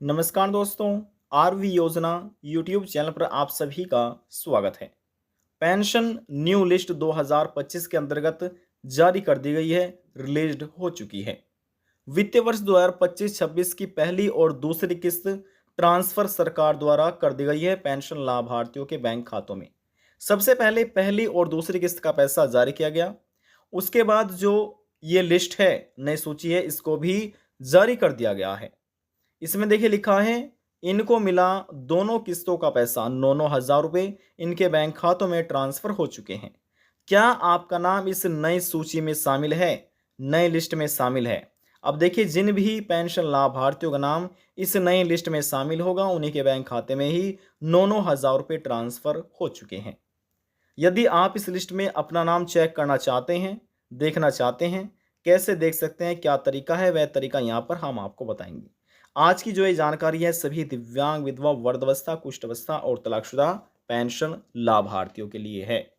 नमस्कार दोस्तों, आरवी योजना यूट्यूब चैनल पर आप सभी का स्वागत है। पेंशन न्यू लिस्ट 2025 के अंतर्गत जारी कर दी गई है, रिलीज्ड हो चुकी है। वित्तीय वर्ष 2025-26 की पहली और दूसरी किस्त ट्रांसफर सरकार द्वारा कर दी गई है पेंशन लाभार्थियों के बैंक खातों में। सबसे पहले पहली और दूसरी किस्त का पैसा जारी किया गया। उसके बाद जो ये लिस्ट है, नई सूची है, इसको भी जारी कर दिया गया है। इसमें देखिए लिखा है, इनको मिला दोनों किस्तों का पैसा 9,9,000 रुपये इनके बैंक खातों में ट्रांसफर हो चुके हैं। क्या आपका नाम इस नई सूची में शामिल है, नई लिस्ट में शामिल है? अब देखिए, जिन भी पेंशन लाभार्थियों का नाम इस नई लिस्ट में शामिल होगा उन्हीं के बैंक खाते में ही 9,9,000 रुपये ट्रांसफर हो चुके हैं। यदि आप इस लिस्ट में अपना नाम चेक करना चाहते हैं, देखना चाहते हैं, कैसे देख सकते हैं, क्या तरीका है, वह तरीका यहाँ पर हम आपको बताएंगे। आज की जो ये जानकारी है सभी दिव्यांग, विधवा, वर्धावस्था, कुष्ठावस्था और तलाकशुदा पेंशन लाभार्थियों के लिए है।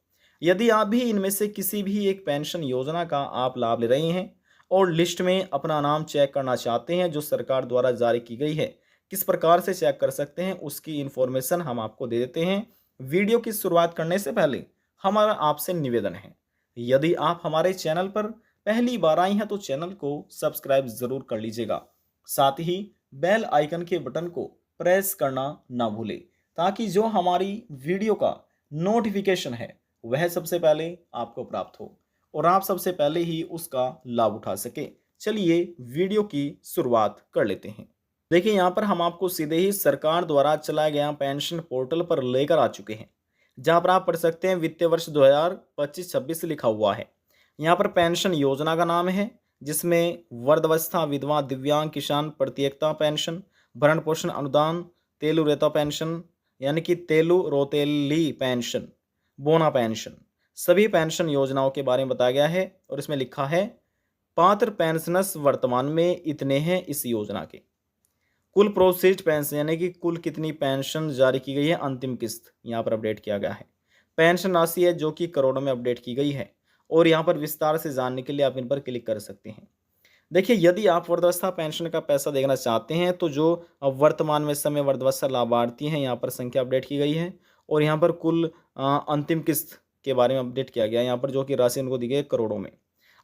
यदि आप भी इनमें से किसी भी एक पेंशन योजना का आप लाभ ले रहे हैं और लिस्ट में अपना नाम चेक करना चाहते हैं जो सरकार द्वारा जारी की गई है, किस प्रकार से चेक कर सकते हैं उसकी इन्फॉर्मेशन हम आपको दे देते हैं। वीडियो की शुरुआत करने से पहले हमारा आपसे निवेदन है, यदि आप हमारे चैनल पर पहली बार आए हैं तो चैनल को सब्सक्राइब जरूर कर लीजिएगा। साथ ही बेल आइकन के बटन को प्रेस करना ना भूलें, ताकि जो हमारी वीडियो का नोटिफिकेशन है वह सबसे पहले आपको प्राप्त हो और आप सबसे पहले ही उसका लाभ उठा सके। चलिए वीडियो की शुरुआत कर लेते हैं। देखिए, यहाँ पर हम आपको सीधे ही सरकार द्वारा चलाया गया पेंशन पोर्टल पर लेकर आ चुके हैं, जहाँ पर आप पढ़ सकते हैं वित्तीय वर्ष 2025-26 लिखा हुआ है। यहाँ पर पेंशन योजना का नाम है, जिसमें वृद्धावस्था, विधवा, दिव्यांग, किसान प्रत्येकता पेंशन, भरण पोषण अनुदान, तेलु रेता पेंशन यानी कि तेलु रोतेली पेंशन, बोना पेंशन, सभी पेंशन योजनाओं के बारे में बताया गया है। और इसमें लिखा है, पात्र पेंशनर्स वर्तमान में इतने हैं। इस योजना के कुल प्रोसीड पेंशन यानी कि कुल कितनी पेंशन जारी की गई है, अंतिम किस्त यहाँ पर अपडेट किया गया है। पेंशन राशि है जो कि करोड़ों में अपडेट की गई है और यहाँ पर विस्तार से जानने के लिए आप इन पर क्लिक कर सकते हैं। देखिए, यदि आप वृद्धावस्था पेंशन का पैसा देखना चाहते हैं तो जो वर्तमान में समय वृद्धावस्था लाभार्थी हैं यहाँ पर संख्या अपडेट की गई है और यहाँ पर कुल अंतिम किस्त के बारे में अपडेट किया गया है, यहाँ पर जो कि राशि उनको दी गई है करोड़ों में।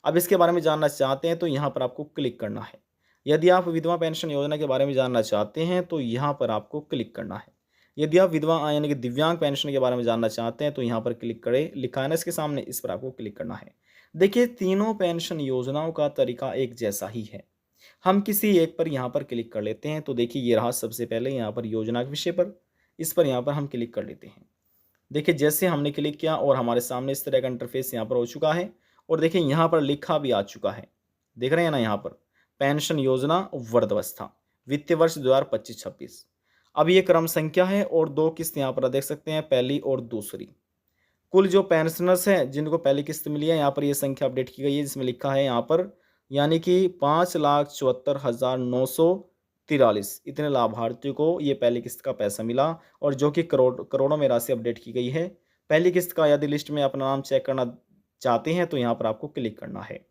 अब इसके बारे में जानना चाहते हैं तो यहाँ पर आपको क्लिक करना है। यदि आप विधवा पेंशन योजना के बारे में जानना चाहते हैं तो यहाँ पर आपको क्लिक करना है। यदि आप विधवा यानी कि दिव्यांग पेंशन के बारे में जानना चाहते हैं तो यहाँ पर क्लिक करें, लिखा है ना इसके सामने, इस पर आपको क्लिक करना है। देखिए, तीनों पेंशन योजनाओं का तरीका एक जैसा ही है। हम किसी एक पर यहाँ पर क्लिक कर लेते हैं तो देखिए ये रहा सबसे पहले यहाँ पर योजना के विषय पर, इस पर यहाँ पर हम क्लिक कर लेते हैं। देखिए, जैसे हमने क्लिक किया और हमारे सामने इस तरह का इंटरफेस यहाँ पर हो चुका है और देखिए यहाँ पर लिखा भी आ चुका है, देख रहे हैं ना, यहाँ पर पेंशन योजना वृद्धावस्था वित्तीय वर्ष 2025-26। अब ये क्रम संख्या है और दो किस्त यहाँ पर देख सकते हैं, पहली और दूसरी। कुल जो पेंशनर्स हैं जिनको पहली किस्त मिली है यहाँ पर ये संख्या अपडेट की गई है, जिसमें लिखा है यहाँ पर, यानी कि 5,74,943 इतने लाभार्थियों को ये पहली किस्त का पैसा मिला और जो कि करोड़ों में राशि अपडेट की गई है। पहली किस्त का यदि लिस्ट में अपना नाम चेक करना चाहते हैं तो यहाँ पर आपको क्लिक करना है।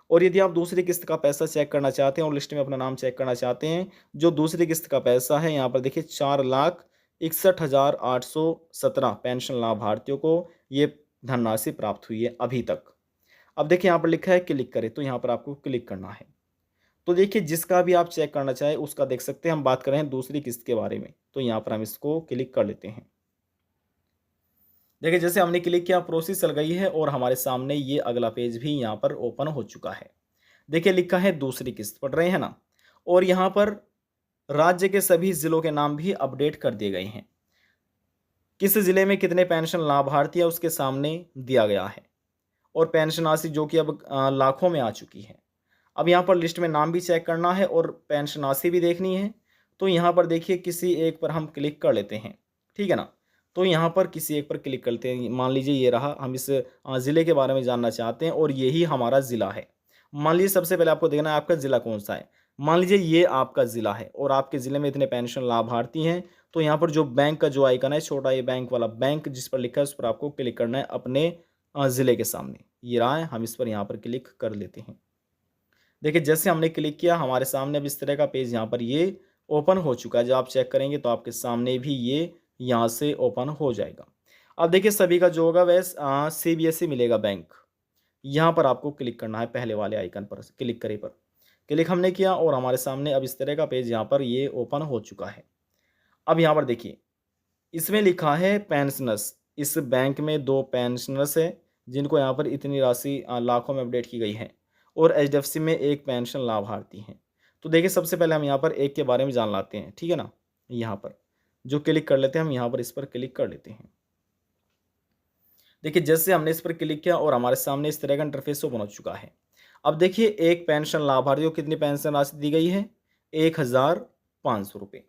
और यदि आप दूसरी किस्त का पैसा चेक करना चाहते हैं और लिस्ट में अपना नाम चेक करना चाहते हैं, जो दूसरी किस्त का पैसा है यहाँ पर देखिए 4,61,817 पेंशन लाभार्थियों को ये धनराशि प्राप्त हुई है अभी तक। अब देखिए यहाँ पर लिखा है क्लिक करें, तो यहाँ पर आपको क्लिक करना है। तो देखिए, जिसका भी आप चेक करना चाहें उसका देख सकते हैं। हम बात कर रहे हैं दूसरी किस्त के बारे में, तो यहाँ पर हम इसको क्लिक कर लेते हैं। देखिए, जैसे हमने क्लिक किया प्रोसेस चल गई है और हमारे सामने ये अगला पेज भी यहाँ पर ओपन हो चुका है। देखिए, लिखा है दूसरी किस्त, पढ़ रहे हैं ना, और यहाँ पर राज्य के सभी जिलों के नाम भी अपडेट कर दिए गए हैं। किस जिले में कितने पेंशन लाभार्थी है उसके सामने दिया गया है और पेंशन राशि जो कि अब लाखों में आ चुकी है। अब यहाँ पर लिस्ट में नाम भी चेक करना है और पेंशन राशि भी देखनी है। तो यहाँ पर देखिए किसी एक पर हम क्लिक कर लेते हैं, ठीक है ना। तो यहाँ पर किसी एक पर क्लिक करते हैं। मान लीजिए ये रहा, हम इस ज़िले के बारे में जानना चाहते हैं और यही हमारा ज़िला है। मान लीजिए सबसे पहले आपको देखना है आपका ज़िला कौन सा है। मान लीजिए ये आपका ज़िला है और आपके ज़िले में इतने पेंशन लाभार्थी हैं। तो यहाँ पर जो बैंक का जो आइकन है छोटा, ये बैंक वाला, बैंक जिस पर लिखा है उस पर आपको क्लिक करना है अपने ज़िले के सामने। ये रहा है, हम इस पर यहाँ पर क्लिक कर लेते हैं। देखिए, जैसे हमने क्लिक किया हमारे सामने अब इस तरह का पेज यहाँ पर ये ओपन हो चुका है। जब आप चेक करेंगे तो आपके सामने भी ये यहाँ से ओपन हो जाएगा। अब देखिए सभी का जो होगा वह CBSE मिलेगा बैंक। यहाँ पर आपको क्लिक करना है, पहले वाले आइकन पर क्लिक करे पर क्लिक हमने किया और हमारे सामने अब इस तरह का पेज यहाँ पर ये ओपन हो चुका है। अब यहाँ पर देखिए इसमें लिखा है पेंशनर्स। इस बैंक में 2 पेंशनर्स है जिनको यहाँ पर इतनी राशि लाखों में अपडेट की गई है और HDFC में 1 पेंशन लाभार्थी हैं। तो देखिए सबसे पहले हम यहाँ पर एक के बारे में जान लाते हैं, ठीक है ना। यहाँ पर जो क्लिक कर लेते हैं हम, यहाँ पर इस पर क्लिक कर लेते हैं। देखिए जैसे हमने इस पर क्लिक किया और हमारे सामने इस तरह का इंटरफेस ओपन हो चुका है। अब देखिए एक पेंशन लाभार्थी को कितनी पेंशन राशि दी गई है, 1500 रुपये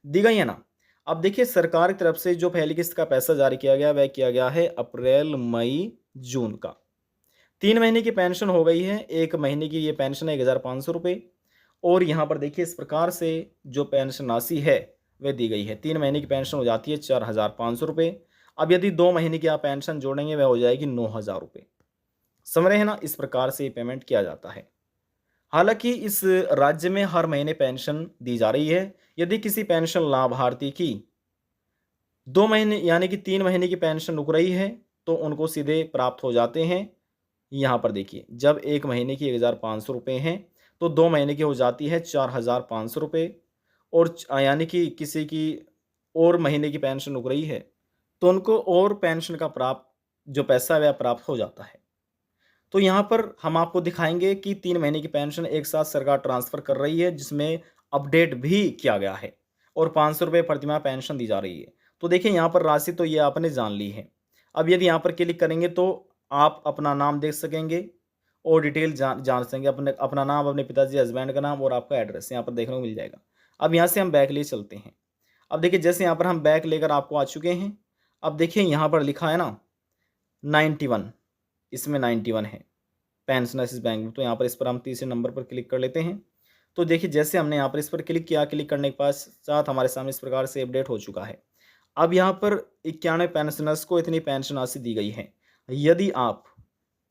दी गई है ना। अब देखिए सरकार की तरफ से जो पहली किस्त का पैसा जारी किया गया वह किया गया है अप्रैल मई जून का। 3 महीने की पेंशन हो गई है, 1 महीने की ये पेंशन है 1500 रुपये। और यहाँ पर देखिए इस प्रकार से जो पेंशन राशि है वह दी गई है। 3 महीने की पेंशन हो जाती है 4500 रुपये। अब यदि 2 महीने की आप पेंशन जोड़ेंगे वह हो जाएगी 9000 रुपये। समझ रहे हैं ना, इस प्रकार से ये पेमेंट किया जाता है। हालांकि इस राज्य में हर महीने पेंशन दी जा रही है। यदि किसी पेंशन लाभार्थी की 2 महीने यानी कि 3 महीने की पेंशन रुक रही है तो उनको सीधे प्राप्त हो जाते हैं। यहाँ पर देखिए जब 1 महीने की 1500 रुपये हैं तो 2 महीने की हो जाती है 4500 रुपये। और यानी कि किसी की और महीने की पेंशन रुक रही है तो उनको और पेंशन का प्राप्त जो पैसा है वह प्राप्त हो जाता है। तो यहाँ पर हम आपको दिखाएंगे कि 3 महीने की पेंशन एक साथ सरकार ट्रांसफ़र कर रही है जिसमें अपडेट भी किया गया है और 500 रुपये प्रतिमाह पेंशन दी जा रही है। तो देखिए यहाँ पर राशि तो ये आपने जान ली है। अब यदि यहाँ पर क्लिक करेंगे तो आप अपना नाम देख सकेंगे और डिटेल जान सकेंगे, अपना नाम, अपने पिताजी हस्बैंड का नाम और आपका एड्रेस यहाँ पर देखने को मिल जाएगा। अब यहाँ से हम बैक ले चलते हैं। अब देखिए जैसे यहाँ पर हम बैक लेकर आपको आ चुके हैं। अब देखिए यहाँ पर लिखा है ना 91, इसमें 91 है पेंशनर्स बैंक में। तो यहाँ पर इस पर हम तीसरे नंबर पर क्लिक कर लेते हैं। तो देखिए जैसे हमने यहाँ पर इस पर क्लिक किया, क्लिक करने के पश्चात हमारे सामने इस प्रकार से अपडेट हो चुका है। अब यहाँ पर 91 पेंशनर्स को इतनी पेंशन राशि दी गई है। यदि आप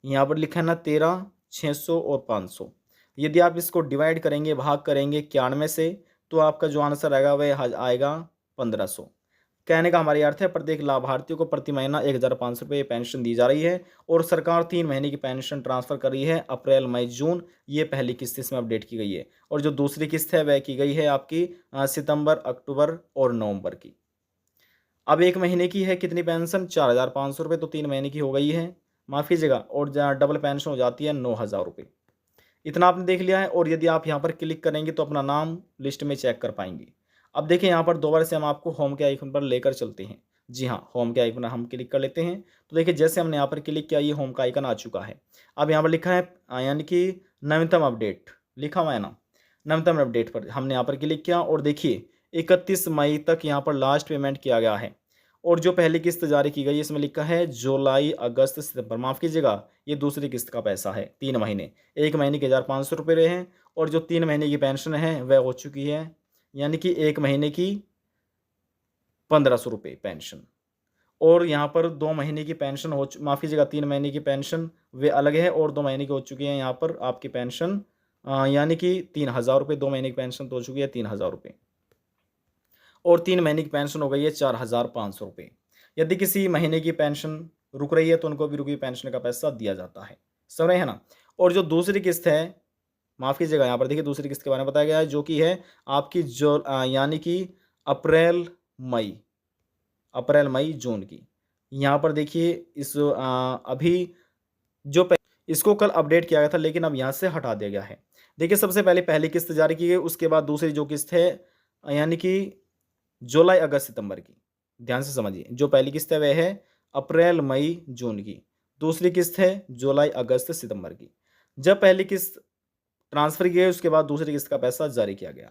यहाँ पर लिखा है ना 13, 600 और 500, यदि आप इसको डिवाइड करेंगे, भाग करेंगे 91 से, तो आपका जो आंसर आएगा वह आएगा 1500। कहने का हमारा अर्थ है प्रत्येक लाभार्थियों को प्रति महीना 1500 रुपये पेंशन दी जा रही है और सरकार 3 महीने की पेंशन ट्रांसफ़र कर रही है अप्रैल मई जून। ये पहली किस्त इसमें अपडेट की गई है और जो दूसरी किस्त है वह की गई है आपकी सितंबर, अक्टूबर और नवंबर की। अब 1 महीने की है कितनी पेंशन, 4500 रुपये, तो 3 महीने की हो गई है, माफ़ कीजिएगा, और डबल पेंशन हो जाती है 9000 रुपये। इतना आपने देख लिया है। और यदि आप यहाँ पर क्लिक करेंगे तो अपना नाम लिस्ट में चेक कर पाएंगे। अब देखिए यहाँ पर दोबारा से हम आपको होम के आइकन पर लेकर चलते हैं। जी हाँ, होम के आइकन हम क्लिक कर लेते हैं। तो देखिए जैसे हमने यहाँ पर क्लिक किया ये होम का आइकन आ चुका है। अब यहाँ पर लिखा है यानी कि नवीनतम अपडेट लिखा हुआ है ना, नवीनतम अपडेट पर हमने यहाँ पर क्लिक किया और देखिए 31 मई तक यहाँ पर लास्ट पेमेंट किया गया है। और जो पहली किस्त जारी की गई है इसमें लिखा है जुलाई, अगस्त, सितंबर, माफ़ कीजिएगा ये दूसरी किस्त का पैसा है। 3 महीने, 1 महीने के 1500 रुपये रहे हैं और जो 3 महीने की पेंशन है वह हो चुकी है, यानी कि 1 महीने की 1500 रुपये पेंशन। और यहाँ पर 2 महीने की पेंशन हो, माफ़ कीजिएगा 3 महीने की पेंशन वे अलग है और 2 महीने की हो चुकी है यहाँ पर आपकी पेंशन, यानी कि 3000 रुपये। 2 महीने की पेंशन तो हो चुकी है 3000 रुपये और 3 महीने की पेंशन हो गई है 4500 रुपये। यदि किसी महीने की पेंशन रुक रही है तो उनको भी रुकी पेंशन का पैसा दिया जाता है। समझ रहे हैं ना। और जो दूसरी किस्त है, माफ़ कीजिएगा यहाँ पर देखिए दूसरी किस्त के बारे में बताया गया है जो कि है आपकी जो यानी कि अप्रैल मई जून की। यहाँ पर देखिए इस अभी जो इसको कल अपडेट किया गया था लेकिन अब यहाँ से हटा दिया गया है। देखिए सबसे पहले पहली किस्त जारी की गई, उसके बाद दूसरी जो किस्त है यानी कि जुलाई, अगस्त, सितंबर की। ध्यान से समझिए, जो पहली किस्त है वह है अप्रैल मई जून की, दूसरी किस्त है जुलाई, अगस्त, सितंबर की। जब पहली किस्त ट्रांसफ़र की गई उसके बाद दूसरी किस्त का पैसा जारी किया गया।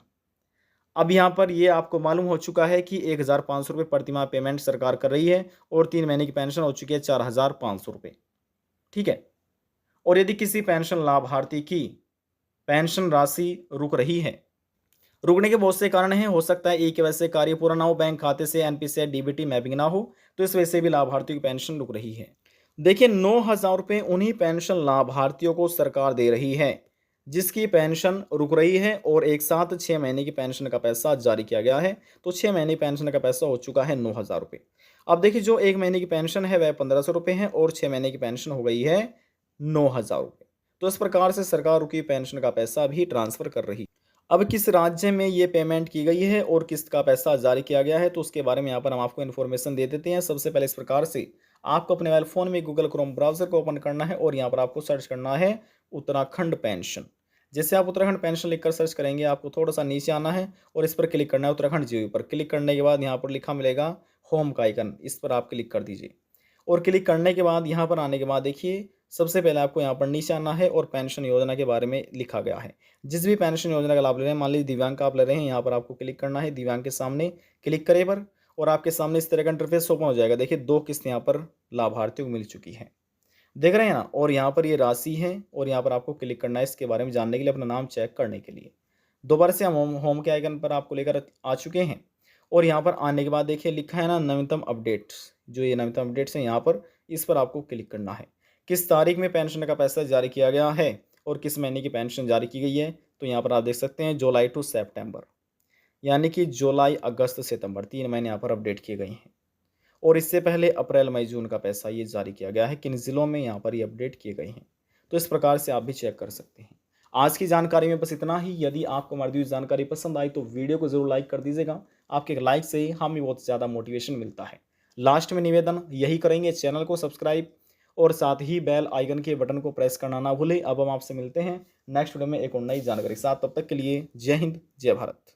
अब यहाँ पर ये आपको मालूम हो चुका है कि 1500 रुपये प्रतिमाह पेमेंट सरकार कर रही है और 3 महीने की पेंशन हो चुकी है 4500 रुपये। ठीक है। और यदि किसी पेंशन लाभार्थी की पेंशन राशि रुक रही है, रुकने के बहुत से कारण हैं, हो सकता है एक वजह से कार्य पूरा ना हो, बैंक खाते से NPCI DBT मैपिंग ना हो, तो इस वजह से भी लाभार्थियों की पेंशन रुक रही है। देखिए 9000 रुपये उन्हीं पेंशन लाभार्थियों को सरकार दे रही है जिसकी पेंशन रुक रही है और एक साथ 6 महीने की पेंशन का पैसा जारी किया गया है। तो 6 महीने की पेंशन का पैसा हो चुका है 9,000 रुपये। अब देखिए जो 1 महीने की पेंशन है वह 1,500 रुपये है और 6 महीने की पेंशन हो गई है 9,000 रुपये। तो इस प्रकार से सरकार रुकी पेंशन का पैसा भी ट्रांसफ़र कर रही है। अब किस राज्य में ये पेमेंट की गई है और किस्त का पैसा जारी किया गया है, तो उसके बारे में यहाँ पर हम आपको इन्फॉर्मेशन दे देते हैं। सबसे पहले इस प्रकार से आपको अपने मोबाइल फ़ोन में गूगल क्रोम ब्राउज़र को ओपन करना है और यहाँ पर आपको सर्च करना है उत्तराखंड पेंशन। जैसे आप उत्तराखंड पेंशन लिखकर सर्च करेंगे, आपको थोड़ा-सा नीचे आना है और इस पर क्लिक करना है उत्तराखंड जीओवी पर। क्लिक करने के बाद यहाँ पर लिखा मिलेगा होम का आइकन, इस पर आप क्लिक कर दीजिए। और क्लिक करने के बाद यहाँ पर आने के बाद देखिए सबसे पहले आपको यहाँ पर नीचे आना है और पेंशन योजना के बारे में लिखा गया है। जिस भी पेंशन योजना का लाभ ले रहे हैं, मान लीजिए दिव्यांग का आप ले रहे हैं, यहाँ पर आपको क्लिक करना है, दिव्यांग के सामने क्लिक करें पर और आपके सामने इस तरह का इंटरफेस ओपन हो जाएगा। देखिए 2 किस्त यहाँ पर लाभार्थियों को मिल चुकी है। देख रहे हैं ना? और यहाँ पर ये राशि है और यहाँ पर आपको क्लिक करना है इसके बारे में जानने के लिए, अपना नाम चेक करने के लिए। दोबारा से हम होम के आइकन पर आपको लेकर आ चुके हैं और यहाँ पर आने के बाद देखिए लिखा है ना नवीनतम अपडेट्स, जो ये नवीनतम अपडेट्स हैं यहाँ पर, इस पर आपको क्लिक करना है। किस तारीख में पेंशन का पैसा जारी किया गया है और किस महीने की पेंशन जारी की गई है, तो यहाँ पर आप देख सकते हैं जुलाई टू सितंबर, यानी कि जुलाई, अगस्त, सितंबर 3 महीने यहाँ पर अपडेट किए गए हैं। और इससे पहले अप्रैल, मई, जून का पैसा ये जारी किया गया है, किन ज़िलों में यहाँ पर ये अपडेट किए गए हैं। तो इस प्रकार से आप भी चेक कर सकते हैं। आज की जानकारी में बस इतना ही। यदि आपको हमारी दी हुई जानकारी पसंद आई तो वीडियो को ज़रूर लाइक कर दीजिएगा। आपके एक लाइक से ही हमें बहुत ज़्यादा मोटिवेशन मिलता है। लास्ट में निवेदन यही करेंगे, चैनल को सब्सक्राइब और साथ ही बेल आइकन के बटन को प्रेस करना ना भूलें। अब हम आपसे मिलते हैं नेक्स्ट वीडियो में एक और नई जानकारी के साथ। तब तक के लिए जय हिंद, जय भारत।